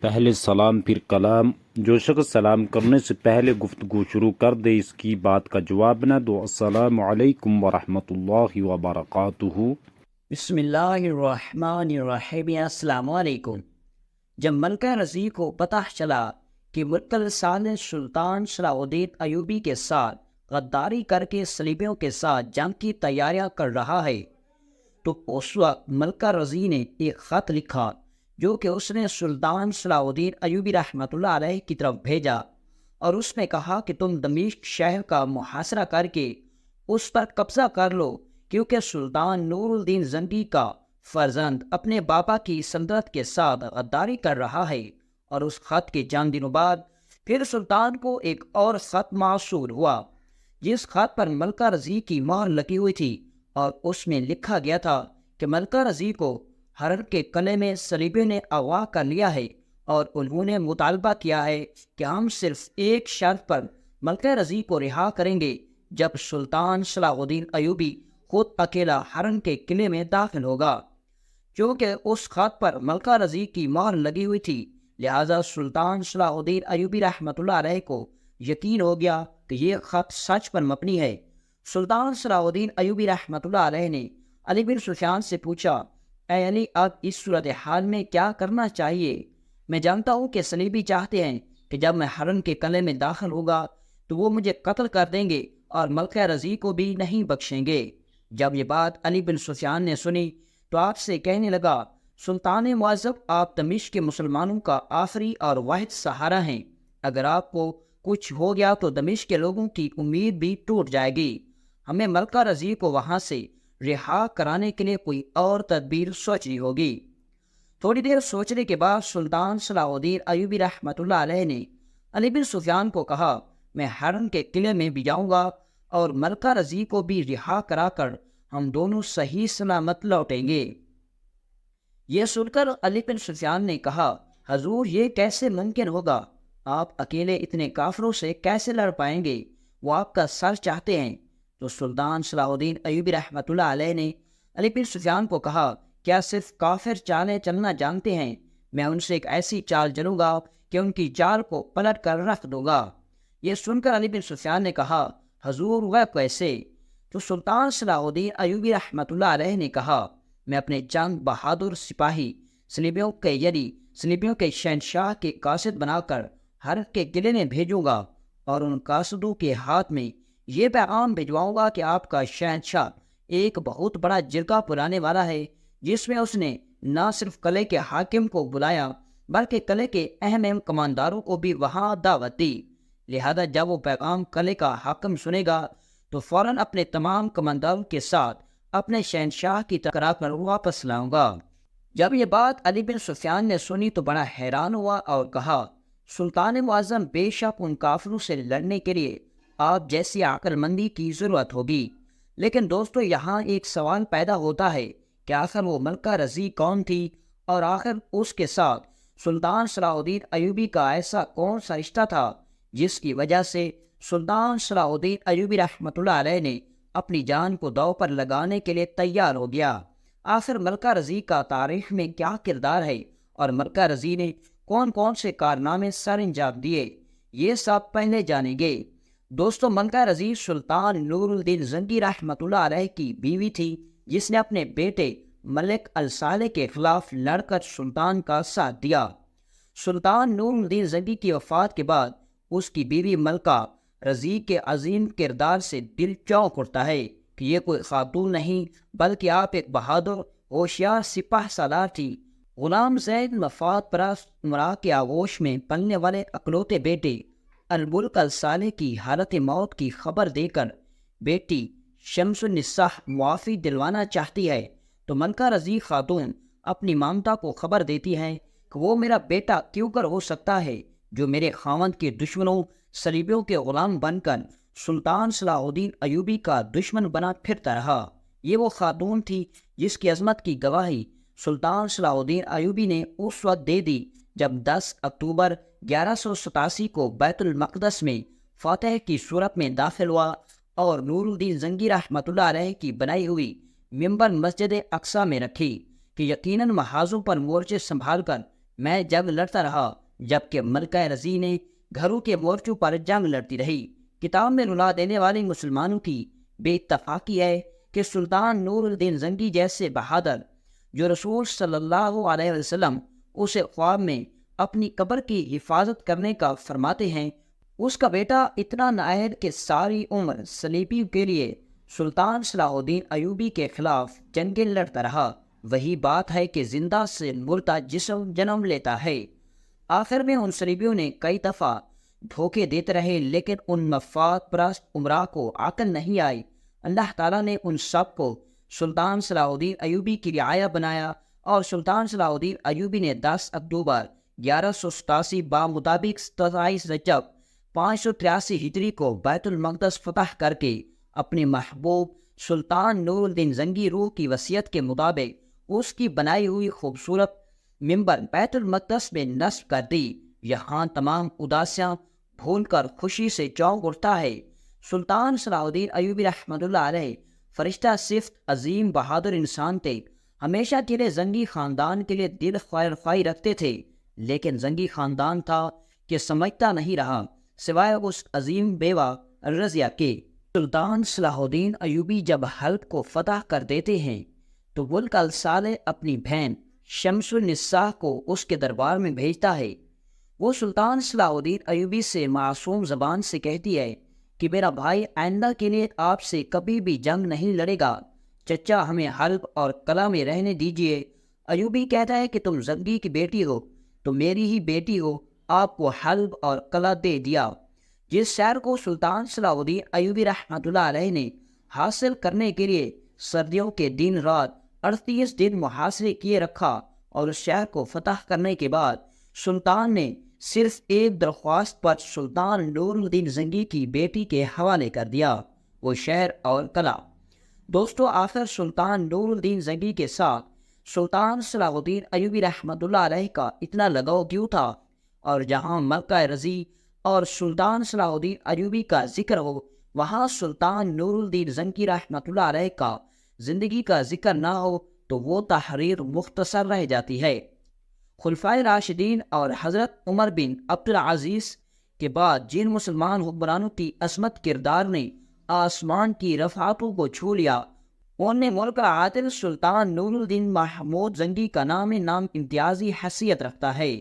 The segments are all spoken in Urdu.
پہلے سلام پھر کلام۔ جو شخص سلام کرنے سے پہلے گفتگو شروع کر دے اس کی بات کا جواب نہ دو۔ السلام علیکم ورحمۃ اللہ وبرکاتہ۔ بسم اللہ الرحمن الرحیم۔ السلام علیکم۔ جب ملکہ رضی کو پتہ چلا کہ مرتل ثالث سلطان صلاح الدین ایوبی کے ساتھ غداری کر کے صلیبیوں کے ساتھ جنگ کی تیاریاں کر رہا ہے، تو اس وقت ملکہ رضی نے ایک خط لکھا جو کہ اس نے سلطان صلاح الدین ایوبی رحمۃ اللہ علیہ کی طرف بھیجا، اور اس نے کہا کہ تم دمشق شہر کا محاصرہ کر کے اس پر قبضہ کر لو، کیونکہ سلطان نور الدین زنگی کا فرزند اپنے باپا کی سلطنت کے ساتھ غداری کر رہا ہے۔ اور اس خط کے چند دنوں بعد پھر سلطان کو ایک اور خط موصول ہوا، جس خط پر ملکہ رضی کی مہر لگی ہوئی تھی، اور اس میں لکھا گیا تھا کہ ملکہ رضی کو ہرن کے قلعے میں صلیبیوں نے اغوا کر لیا ہے، اور انہوں نے مطالبہ کیا ہے کہ ہم صرف ایک شرط پر ملکہ رضی کو رہا کریں گے، جب سلطان صلاح الدین ایوبی خود اکیلا ہرن کے قلعے میں داخل ہوگا۔ چونکہ اس خط پر ملکہ رضی کی مہر لگی ہوئی تھی، لہذا سلطان صلاح الدین ایوبی رحمۃ اللہ علیہ کو یقین ہو گیا کہ یہ خط سچ پر مبنی ہے۔ سلطان صلاح الدین ایوبی رحمۃ اللہ علیہ نے علی بن سفیان سے پوچھا، اے علی، اب اس صورتحال میں کیا کرنا چاہیے؟ میں جانتا ہوں کہ صلیبی چاہتے ہیں کہ جب میں ہرن کے قلعے میں داخل ہوگا تو وہ مجھے قتل کر دیں گے اور ملکہ رضی کو بھی نہیں بخشیں گے۔ جب یہ بات علی بن سفیان نے سنی تو آپ سے کہنے لگا، سلطان معظم، آپ دمشق کے مسلمانوں کا آخری اور واحد سہارا ہیں، اگر آپ کو کچھ ہو گیا تو دمشق کے لوگوں کی امید بھی ٹوٹ جائے گی۔ ہمیں ملکہ رضی کو وہاں سے رہا کرانے کے لیے کوئی اور تدبیر سوچنی ہوگی۔ تھوڑی دیر سوچنے کے بعد سلطان صلاح الدین ایوبی رحمۃ اللہ علیہ نے علی بن سفیان کو کہا، میں ہرن کے قلعے میں بھی جاؤں گا اور ملکہ رضی کو بھی رہا کرا کر ہم دونوں صحیح سلامت لوٹیں گے۔ یہ سن کر علی بن سفیان نے کہا، حضور، یہ کیسے ممکن ہوگا؟ آپ اکیلے اتنے کافروں سے کیسے لڑ پائیں گے؟ وہ آپ کا سر چاہتے ہیں۔ تو سلطان صلاح الدین ایوبی رحمۃ اللہ علیہ نے علی بن سفیان کو کہا، کیا صرف کافر چالیں چلنا جانتے ہیں؟ میں ان سے ایک ایسی چال چلوں گا کہ ان کی چال کو پلٹ کر رکھ دوں گا۔ یہ سن کر علی بن سفیان نے کہا، حضور، وہ کیسے؟ تو سلطان صلاح الدین ایوبی رحمۃ اللہ علیہ نے کہا، میں اپنے چند بہادر سپاہی صلیبیوں کے شہنشاہ کے قاصد بنا کر ہرن کے قلعے میں بھیجوں گا، اور ان قاصدوں کے ہاتھ میں یہ پیغام بھجواؤں گا کہ آپ کا شہنشاہ ایک بہت بڑا جرگہ بلانے والا ہے، جس میں اس نے نہ صرف قلعے کے حاکم کو بلایا بلکہ قلعے کے اہم کمانداروں کو بھی وہاں دعوت دی۔ لہذا جب وہ پیغام قلعے کا حاکم سنے گا تو فوراً اپنے تمام کمانداروں کے ساتھ اپنے شہنشاہ کی ٹکرا کر واپس لاؤں گا۔ جب یہ بات علی بن سفیان نے سنی تو بڑا حیران ہوا اور کہا، سلطان معظم، بے شک ان کافروں سے لڑنے کے لیے آپ جیسی عقل مندی کی ضرورت ہوگی، لیکن دوستو، یہاں ایک سوال پیدا ہوتا ہے کہ آخر وہ ملکہ رضی کون تھی، اور آخر اس کے ساتھ سلطان صلاح الدین ایوبی کا ایسا کون سا رشتہ تھا جس کی وجہ سے سلطان صلاح الدین ایوبی رحمۃ اللہ علیہ نے اپنی جان کو داؤ پر لگانے کے لیے تیار ہو گیا؟ آخر ملکہ رضی کا تاریخ میں کیا کردار ہے، اور ملکہ رضی نے کون کون سے کارنامے سر انجام دیے، یہ سب پہلے جانیں گے۔ دوستو، ملکہ رضی سلطان نور الدین زنگی رحمۃ اللہ علیہ کی بیوی تھی، جس نے اپنے بیٹے ملک الصالح کے خلاف لڑ کر سلطان کا ساتھ دیا۔ سلطان نور الدین زنگی کی وفات کے بعد اس کی بیوی ملکہ رضی کے عظیم کردار سے دل چونک اٹھتا ہے کہ یہ کوئی خاتون نہیں بلکہ آپ ایک بہادر ہوشیار سپاہ سالار تھی۔ غلام زید مفاد پرست امراء کے آغوش میں پلنے والے اکلوتے بیٹے الملک الصالح کی حالت موت کی خبر دے کر بیٹی شمس النساء معافی دلوانا چاہتی ہے، تو ملکہ رضی خاتون اپنی مامتا کو خبر دیتی ہے کہ وہ میرا بیٹا کیوں کر ہو سکتا ہے جو میرے خاوند کے دشمنوں صلیبیوں کے غلام بن کر سلطان صلاح الدین ایوبی کا دشمن بنا پھرتا رہا۔ یہ وہ خاتون تھی جس کی عظمت کی گواہی سلطان صلاح الدین ایوبی نے اس وقت دے دی جب 10 اکتوبر 1187 کو بیت المقدس میں فاتح کی صورت میں داخل ہوا اور نور الدین زنگی رحمۃ اللہ علیہ کی بنائی ہوئی ممبر مسجد اقصی میں رکھی کہ یقیناً محاذوں پر مورچے سنبھال کر میں جنگ لڑتا رہا، جبکہ ملکہ رضی نے گھروں کے مورچوں پر جنگ لڑتی رہی۔ کتاب میں رلا دینے والے مسلمانوں کی بے اتفاقی ہے کہ سلطان نور الدین زنگی جیسے بہادر، جو رسول صلی اللہ علیہ وسلم اسے خواب میں اپنی قبر کی حفاظت کرنے کا فرماتے ہیں، اس کا بیٹا اتنا نااہل کہ ساری عمر صلیبیوں کے لیے سلطان صلاح الدین ایوبی کے خلاف جنگیں لڑتا رہا۔ وہی بات ہے کہ زندہ سے مردہ جسم جنم لیتا ہے۔ آخر میں ان صلیبیوں نے کئی دفعہ دھوکے دیتے رہے، لیکن ان مفاد پرست عمرا کو عقل نہیں آئی۔ اللہ تعالیٰ نے ان سب کو سلطان صلاح الدین ایوبی کی رعایا بنایا، اور سلطان صلاح الدین ایوبی نے 10 اکتوبر 1187 بمطابق 27 رجب 583 ہجری کو بیت المقدس فتح کر کے اپنے محبوب سلطان نور الدین زنگی روح کی وصیت کے مطابق اس کی بنائی ہوئی خوبصورت ممبر بیت المقدس میں نصب کر دی۔ یہاں تمام اداسیاں بھول کر خوشی سے چونک اٹھتا ہے۔ سلطان صلاح الدین ایوبی رحمۃ اللہ علیہ فرشتہ صفت عظیم بہادر انسان تھے۔ ہمیشہ کے لیے زنگی خاندان کے لیے دل خیر خواہی رکھتے تھے، لیکن زنگی خاندان تھا کہ سمجھتا نہیں رہا سوائے اس عظیم بیوہ رضیہ کے۔ سلطان صلاح الدین ایوبی جب حلب کو فتح کر دیتے ہیں تو ملک الصالح اپنی بہن شمس النساء کو اس کے دربار میں بھیجتا ہے۔ وہ سلطان صلاح الدین ایوبی سے معصوم زبان سے کہتی ہے کہ میرا بھائی آئندہ کے لیے آپ سے کبھی بھی جنگ نہیں لڑے گا، چچا ہمیں حلب اور قلعہ میں رہنے دیجیے۔ ایوبی کہتا ہے کہ تم زنگی کی بیٹی ہو تو میری ہی بیٹی ہو، آپ کو حلب اور قلعہ دے دیا۔ جس شہر کو سلطان صلاح الدین ایوبی رحمۃ اللہ علیہ نے حاصل کرنے کے لیے سردیوں کے دن رات 38 دن محاصرے کیے رکھا، اور اس شہر کو فتح کرنے کے بعد سلطان نے صرف ایک درخواست پر سلطان نور الدین زنگی کی بیٹی کے حوالے کر دیا، وہ شہر اور قلعہ۔ دوستو، آخر سلطان نور الدین زنگی کے ساتھ سلطان صلاح الدین ایوبی رحمۃ اللہ علیہ کا اتنا لگاؤ کیوں تھا؟ اور جہاں ملکہ رضی اور سلطان صلاح الدین ایوبی کا ذکر ہو، وہاں سلطان نور الدین زنگی رحمۃ اللہ علیہ کا زندگی کا ذکر نہ ہو تو وہ تحریر مختصر رہ جاتی ہے۔ خلفائے راشدین اور حضرت عمر بن عبدالعزیز کے بعد جن مسلمان حکمرانوں کی عظمت کردار نے آسمان کی رفعتوں کو چھو لیا، ان میں ملک عادل سلطان نور الدین محمود زنگی کا نام امتیازی حیثیت رکھتا ہے۔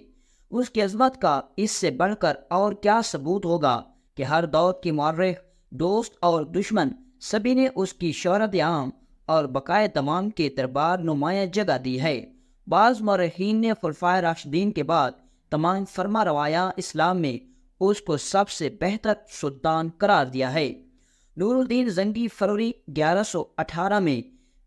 اس کی عظمت کا اس سے بڑھ کر اور کیا ثبوت ہوگا کہ ہر دور کے مورخ، دوست اور دشمن سبھی نے اس کی شہرت عام اور بقائے تمام کے دربار نمایاں جگہ دی ہے۔ بعض مورخین نے خلفائے راشدین کے بعد تمام فرما روایا اسلام میں اس کو سب سے بہتر سلطان قرار دیا ہے۔ نور الدین زنگی فروری 1118 میں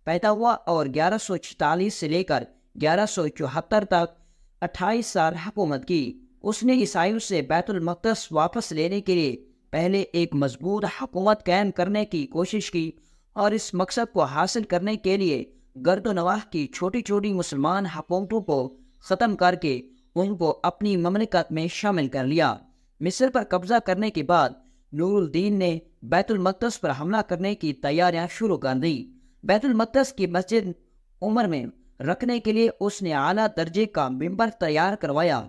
پیدا ہوا اور 1146 سے لے کر 1174 تک 28 سال حکومت کی۔ اس نے عیسائیوں سے بیت المقدس واپس لینے کے لیے پہلے ایک مضبوط حکومت قائم کرنے کی کوشش کی، اور اس مقصد کو حاصل کرنے کے لیے گرد و نواح کی چھوٹی چھوٹی مسلمان حکومتوں کو ختم کر کے ان کو اپنی مملکت میں شامل کر لیا۔ مصر پر قبضہ کرنے کے بعد نور الدین نے بیت المقدس پر حملہ کرنے کی تیاریاں شروع کر دی۔ بیت المقدس کی مسجد عمر میں رکھنے کے لیے اس نے اعلیٰ درجے کا ممبر تیار کروایا۔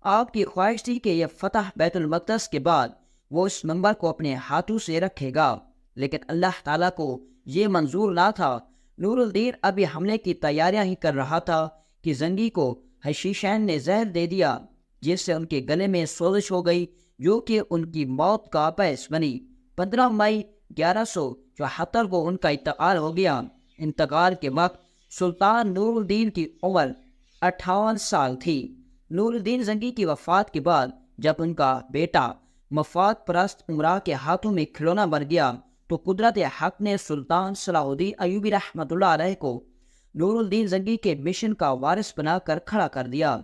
آپ کی خواہش تھی کہ یہ فتح بیت المقدس کے بعد وہ اس ممبر کو اپنے ہاتھوں سے رکھے گا، لیکن اللہ تعالیٰ کو یہ منظور نہ تھا۔ نور الدین ابھی حملے کی تیاریاں ہی کر رہا تھا کہ زنگی کو حشیشین نے زہر دے دیا، جس سے ان کے گلے میں سوزش ہو گئی، جو کہ ان کی موت کا باعث بنی۔ 15 مئی 1174 کو ان کا انتقال ہو گیا۔ انتقال کے وقت سلطان نور الدین کی عمر 58 سال تھی۔ نور الدین زنگی کی وفات کے بعد جب ان کا بیٹا مفاد پرست عمرا کے ہاتھوں میں کھلونا بن گیا تو قدرت حق نے سلطان صلاح الدین ایوبی رحمۃ اللہ علیہ کو نور الدین زنگی کے مشن کا وارث بنا کر کھڑا کر دیا۔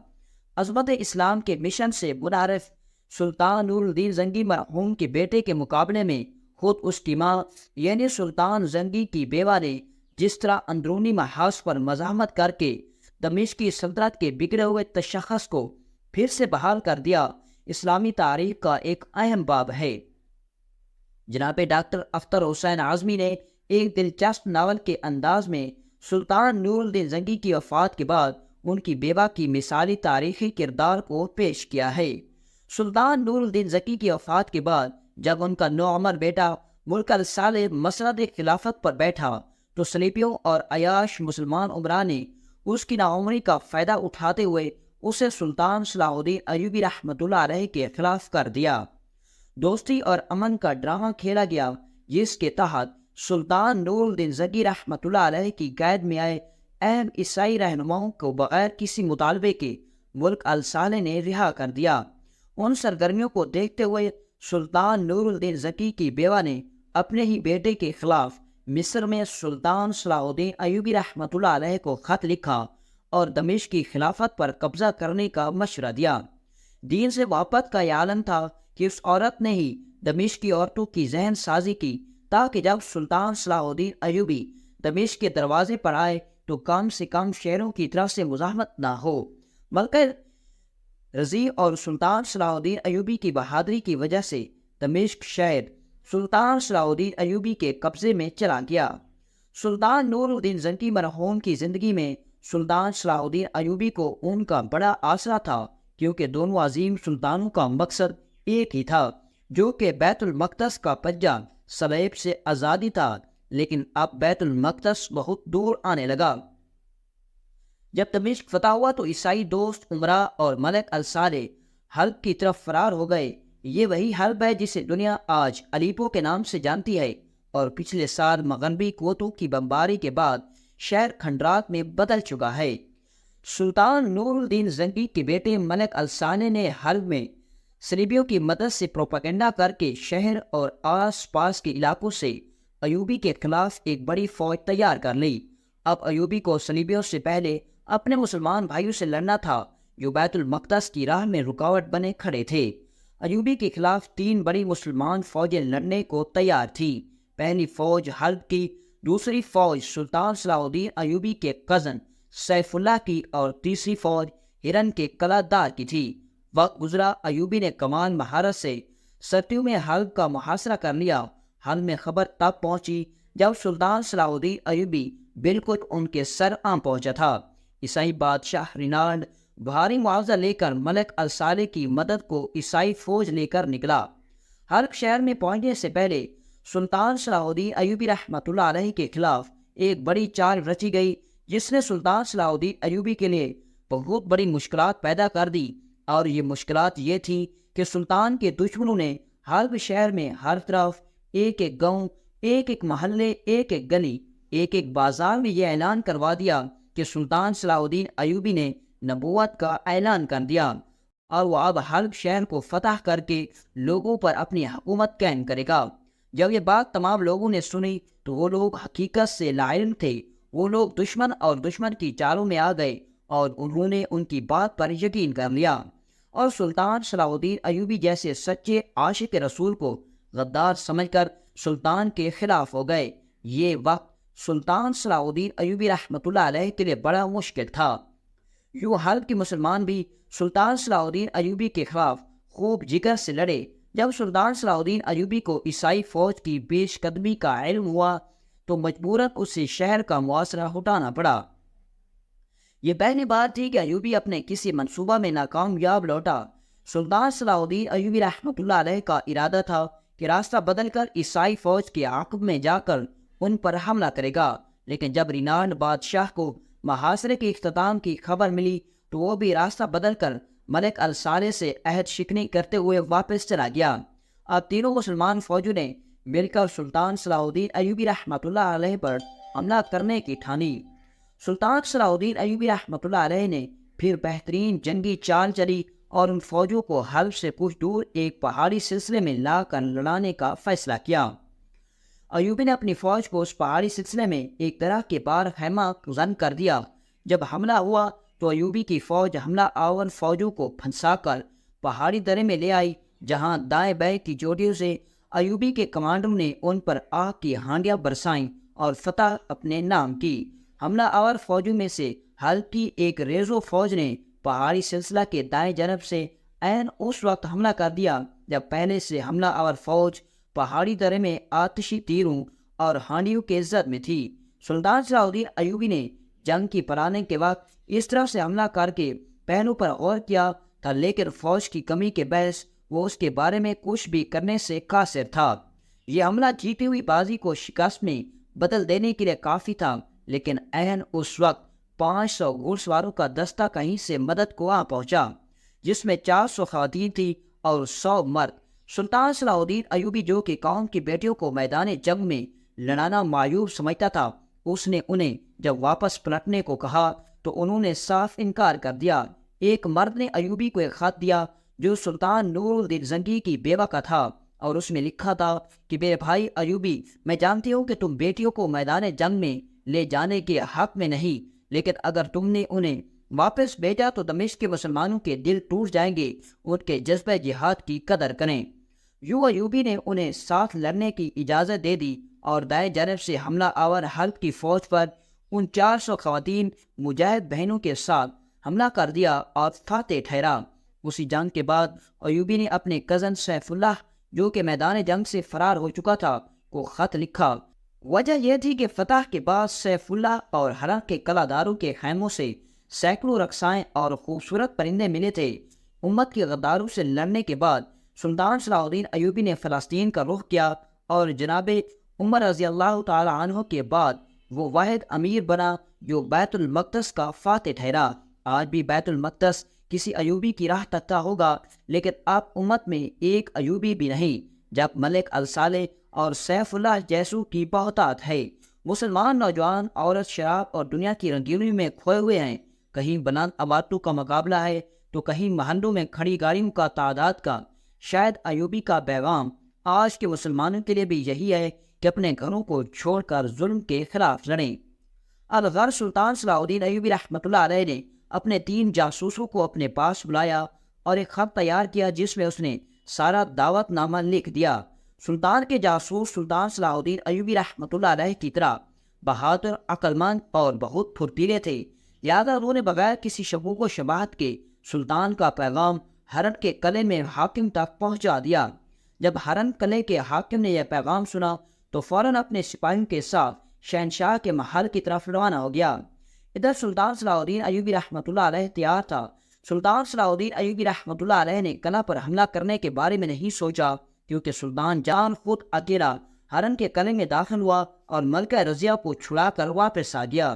عظمت اسلام کے مشن سے منعرف سلطان نور الدین زنگی مرحوم کے بیٹے کے مقابلے میں خود اس کی ماں یعنی سلطان زنگی کی بیوہ نے جس طرح اندرونی محاذ پر مزاحمت کر کے دمشق کی سلطنت کے بگڑے ہوئے تشخص کو پھر سے بحال کر دیا، اسلامی تاریخ کا ایک اہم باب ہے۔ جناب ڈاکٹر اختر حسین اعظمی نے ایک دلچسپ ناول کے انداز میں سلطان نور الدین زنگی کی وفات کے بعد ان کی بیوہ کی مثالی تاریخی کردار کو پیش کیا ہے۔ سلطان نور الدین زکی کی وفات کے بعد جب ان کا نوعمر بیٹا ملک الصالح مسند خلافت پر بیٹھا تو صلیبیوں اور عیاش مسلمان عمرا نے اس کی ناعمری کا فائدہ اٹھاتے ہوئے اسے سلطان صلاح الدین ایوبی رحمۃ اللہ علیہ کے خلاف کر دیا۔ دوستی اور امن کا ڈرامہ کھیلا گیا، جس کے تحت سلطان نور الدین زکی رحمۃ اللہ علیہ کی قید میں آئے اہم عیسائی رہنماؤں کو بغیر کسی مطالبے کے ملک الصالح نے رہا کر دیا۔ ان سرگرمیوں کو دیکھتے ہوئے سلطان نور الدین زکی کی بیوہ نے اپنے ہی بیٹے کے خلاف مصر میں سلطان صلاح الدین ایوبی رحمۃ اللہ علیہ کو خط لکھا اور دمشق کی خلافت پر قبضہ کرنے کا مشورہ دیا۔ دین سے محبت کا یہ عالم تھا کہ اس عورت نے ہی دمشق کی عورتوں کی ذہن سازی کی تاکہ جب سلطان صلاح الدین ایوبی دمشق کے دروازے پر آئے تو کم سے کم شہروں کی طرف سے مزاحمت نہ ہو۔ ملکہ رضی اور سلطان صلاح الدین ایوبی کی بہادری کی وجہ سے دمشق شہر سلطان صلاح الدین ایوبی کے قبضے میں چلا گیا۔ سلطان نور الدین زکی مرحوم کی زندگی میں سلطان صلاح الدین ایوبی کو ان کا بڑا آسرا تھا، کیونکہ دونوں عظیم سلطانوں کا مقصد ایک ہی تھا، جو کہ بیت المقدس کا پنجہ صلیب سے آزادی تھا۔ لیکن اب بیت المقدس بہت دور آنے لگا۔ جب دمشق فتح ہوا تو عیسائی دوست عمرا اور ملک الصالح حلب کی طرف فرار ہو گئے۔ یہ وہی حلب ہے جسے دنیا آج الیپو کے نام سے جانتی ہے، اور پچھلے سال مغربی قوتوں کی بمباری کے بعد شہر کھنڈرات میں بدل چکا ہے۔ سلطان نور الدین زکی کے بیٹے ملک الصالح نے حلب میں صلیبیوں کی مدد سے پروپیگنڈا کر کے شہر اور آس پاس کے علاقوں سے ایوبی کے خلاف ایک بڑی فوج تیار کر لی۔ اب ایوبی کو صلیبیوں سے پہلے اپنے مسلمان بھائیوں سے لڑنا تھا، جو بیت المقدس کی راہ میں رکاوٹ بنے کھڑے تھے۔ ایوبی کے خلاف 3 بڑی مسلمان فوجیں لڑنے کو تیار تھی۔ پہلی فوج حلب کی، دوسری فوج سلطان صلاح الدین ایوبی کے کزن سیف اللہ کی، اور تیسری فوج ہرن کے قلعہ دار کی تھی۔ وقت گزرا، ایوبی نے کمان مہارت سے سردیوں میں حلب کا محاصرہ کر لیا۔ حلب میں خبر تب پہنچی جب سلطان صلاح الدین ایوبی بالکل ان کے سر آ پہنچا تھا۔ عیسائی بادشاہ رینالڈ بھاری معاوضہ لے کر ملک الصالح کی مدد کو عیسائی فوج لے کر نکلا۔ حلب شہر میں پہنچنے سے پہلے سلطان صلاح الدین ایوبی رحمۃ اللہ علیہ کے خلاف ایک بڑی چال رچی گئی، جس نے سلطان صلاح الدین ایوبی کے لیے بہت بڑی مشکلات پیدا کر دی۔ اور یہ مشکلات یہ تھی کہ سلطان کے دشمنوں نے حلب شہر میں ہر طرف ایک ایک گاؤں، ایک ایک محلے، ایک ایک گلی، ایک ایک بازار میں یہ اعلان کروا دیا کہ سلطان صلاح الدین ایوبی نے نبوت کا اعلان کر دیا اور وہ اب حلب شہر کو فتح کر کے لوگوں پر اپنی حکومت قائم کرے گا۔ جب یہ بات تمام لوگوں نے سنی تو وہ لوگ حقیقت سے لا علم تھے۔ وہ لوگ دشمن اور دشمن کی چالوں میں آ گئے اور انہوں نے ان کی بات پر یقین کر لیا اور سلطان صلاح الدین ایوبی جیسے سچے عاشق رسول کو غدار سمجھ کر سلطان کے خلاف ہو گئے۔ یہ وقت سلطان صلاح الدین ایوبی رحمۃ اللہ علیہ کے لیے بڑا مشکل تھا۔ یوں حلب کے مسلمان بھی سلطان صلاح الدین ایوبی کے خلاف خوب جگر سے لڑے۔ جب سلطان صلاح الدین ایوبی کو عیسائی فوج کی پیش قدمی کا علم ہوا تو مجبوراً اسے شہر کا محاصرہ اٹھانا پڑا۔ یہ پہلی بار تھی کہ ایوبی اپنے کسی منصوبہ میں ناکامیاب لوٹا۔ سلطان صلاح الدین ایوبی رحمۃ اللہ علیہ کا ارادہ تھا کہ راستہ بدل کر عیسائی فوج کے عقب میں جا کر ان پر حملہ کرے گا، لیکن جب رینالڈ بادشاہ کو محاصرے کے اختتام کی خبر ملی تو وہ بھی راستہ بدل کر ملک الصالح سے عہد شکنی کرتے ہوئے واپس چلا گیا۔ اب تینوں مسلمان فوجوں نے مل کر سلطان صلاح الدین ایوبی رحمۃ اللہ علیہ پر حملہ کرنے کی ٹھانی۔ سلطان صلاح الدین ایوبی رحمۃ اللہ علیہ نے پھر بہترین جنگی چال چلی اور ان فوجوں کو حلب سے کچھ دور ایک پہاڑی سلسلے میں لا کر لڑانے کا فیصلہ کیا۔ ایوبی نے اپنی فوج کو اس پہاڑی سلسلے میں ایک طرح کے بار خیمہ زن کر دیا۔ جب حملہ ہوا تو ایوبی کی فوج حملہ آور فوجوں کو پھنسا کر پہاڑی درے میں لے آئی، جہاں دائیں بائیں کی چوٹیوں سے ایوبی کے کمانڈروں نے ان پر آگ کی ہانڈیاں برسائیں اور فتح اپنے نام کی۔ حملہ آور فوجوں میں سے حلب کی ایک ریزو فوج نے پہاڑی سلسلہ کے دائیں جانب سے عین اس وقت حملہ کر دیا جب پہلے سے حملہ آور فوج پہاڑی درے میں آتشی تیروں اور ہانڈیوں کے زد میں تھی۔ سلطان صلاح الدین ایوبی نے جنگ کی پلاننگ کے وقت اس طرح سے حملہ کر کے پہلو پر غور کیا تھا، لیکن فوج کی کمی کے باعث وہ اس کے بارے میں کچھ بھی کرنے سے قاصر تھا۔ یہ حملہ جیتی ہوئی بازی کو شکست میں بدل دینے کے لیے کافی تھا، لیکن عین اس وقت 500 گھوڑ سواروں کا دستہ کہیں سے مدد کو آ پہنچا، جس میں 400 خواتین تھی اور 100 مرد۔ سلطان صلاح الدین ایوبی، جو کہ قوم کی بیٹیوں کو میدان جنگ میں لڑانا معیوب سمجھتا تھا، اس نے انہیں جب واپس پلٹنے کو کہا تو انہوں نے صاف انکار کر دیا۔ ایک مرد نے ایوبی کو ایک خط دیا جو سلطان نور الدین زنگی کی بیوہ کا تھا، اور اس میں لکھا تھا کہ میرے بھائی ایوبی، میں جانتی ہوں کہ تم بیٹیوں کو میدان جنگ میں لے جانے کے حق میں نہیں، لیکن اگر تم نے انہیں واپس بھیجا تو دمشق کے مسلمانوں کے دل ٹوٹ جائیں گے، ان کے جذبہ جہاد کی قدر کریں۔ یوں ایوبی نے انہیں ساتھ لڑنے کی اجازت دے دی اور دائیں جانب سے حملہ آور حلب کی فوج پر ان 400 خواتین مجاہد بہنوں کے ساتھ حملہ کر دیا اور فاتح ٹھہرا۔ اسی جنگ کے بعد ایوبی نے اپنے کزن سیف اللہ، جو کہ میدان جنگ سے فرار ہو چکا تھا، کو خط لکھا۔ وجہ یہ تھی کہ فتح کے بعد سیف اللہ اور حرم کے قلعہ داروں کے خیموں سے سینکڑوں رقصائیں اور خوبصورت پرندے ملے تھے۔ امت کے غداروں سے لڑنے کے بعد سلطان صلاح الدین ایوبی نے فلسطین کا رخ کیا اور جناب عمر رضی اللہ تعالی عنہ کے بعد وہ واحد امیر بنا جو بیت المقدس کا فاتح ٹھہرا۔ آج بھی بیت المقدس کسی ایوبی کی راہ تکتا ہوگا، لیکن اب امت میں ایک ایوبی بھی نہیں۔ جب ملک الصالح اور سیف اللہ جیسو کی بہتات ہے، مسلمان نوجوان عورت شراب اور دنیا کی رنگینی میں کھوئے ہوئے ہیں۔ کہیں بلند عمارتوں کا مقابلہ ہے تو کہیں محلوں میں کھڑی گاڑیوں کا تعداد کا۔ شاید ایوبی کا پیغام آج کے مسلمانوں کے لیے بھی یہی ہے کہ اپنے گھروں کو چھوڑ کر ظلم کے خلاف لڑیں۔ الغرض سلطان صلاح الدین ایوبی رحمۃ اللہ علیہ نے اپنے 3 جاسوسوں کو اپنے پاس بلایا اور ایک خط تیار کیا جس میں اس نے سارا دعوت نامہ لکھ دیا۔ سلطان کے جاسوس سلطان صلاح الدین ایوبی رحمۃ اللہ علیہ کی طرح بہادر، عقل مند اور بہت پھرتیلے تھے، لہٰذا انہوں نے بغیر کسی شبوہ و شبہات کے سلطان کا پیغام ہرن کے قلعے میں حاکم تک پہنچا دیا۔ جب ہرن قلعے کے حاکم نے یہ پیغام سنا تو فوراً اپنے سپاہیوں کے ساتھ شہنشاہ کے محل کی طرف روانہ ہو گیا۔ ادھر سلطان صلاح الدین ایوبی رحمۃ اللہ علیہ تیار تھا۔ سلطان صلاح الدین ایوبی رحمۃ اللہ علیہ نے قلعہ پر حملہ کرنے کے بارے میں نہیں سوچا، کیونکہ سلطان جان خود اکیلا ہرن کے قلعے میں داخل ہوا اور ملکہ رضیہ کو چھڑا کر واپس آ گیا۔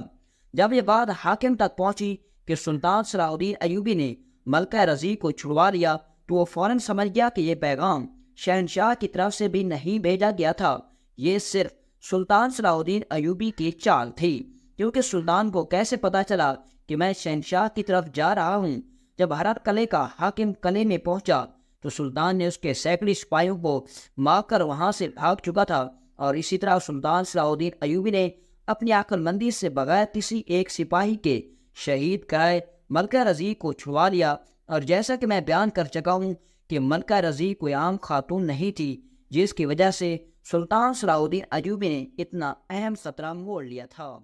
جب یہ بات حاکم تک پہنچی کہ سلطان صلاح الدین ایوبی نے ملکہ رضیہ کو چھڑوا لیا تو وہ فوراً سمجھ گیا کہ یہ پیغام شہنشاہ کی طرف سے بھی نہیں بھیجا گیا تھا، یہ صرف سلطان صلاح الدین ایوبی کی چال تھی، کیونکہ سلطان کو کیسے پتہ چلا کہ میں شہنشاہ کی طرف جا رہا ہوں۔ جب ہرن قلعے کا حاکم قلعے میں پہنچا تو سلطان نے اس کے سینکڑے سپاہیوں کو مار کر وہاں سے بھاگ چکا تھا، اور اسی طرح سلطان صلاح الدین ایوبی نے اپنی عقل مندی سے بغیر کسی ایک سپاہی کے شہید کرائے ملکہ رضیہ کو چھڑوا لیا۔ اور جیسا کہ میں بیان کر چکا ہوں کہ ملکہ رضیہ کوئی عام خاتون نہیں تھی، جس کی وجہ سے سلطان صلاح الدین ایوبی نے اتنا اہم خطرہ موڑ لیا تھا۔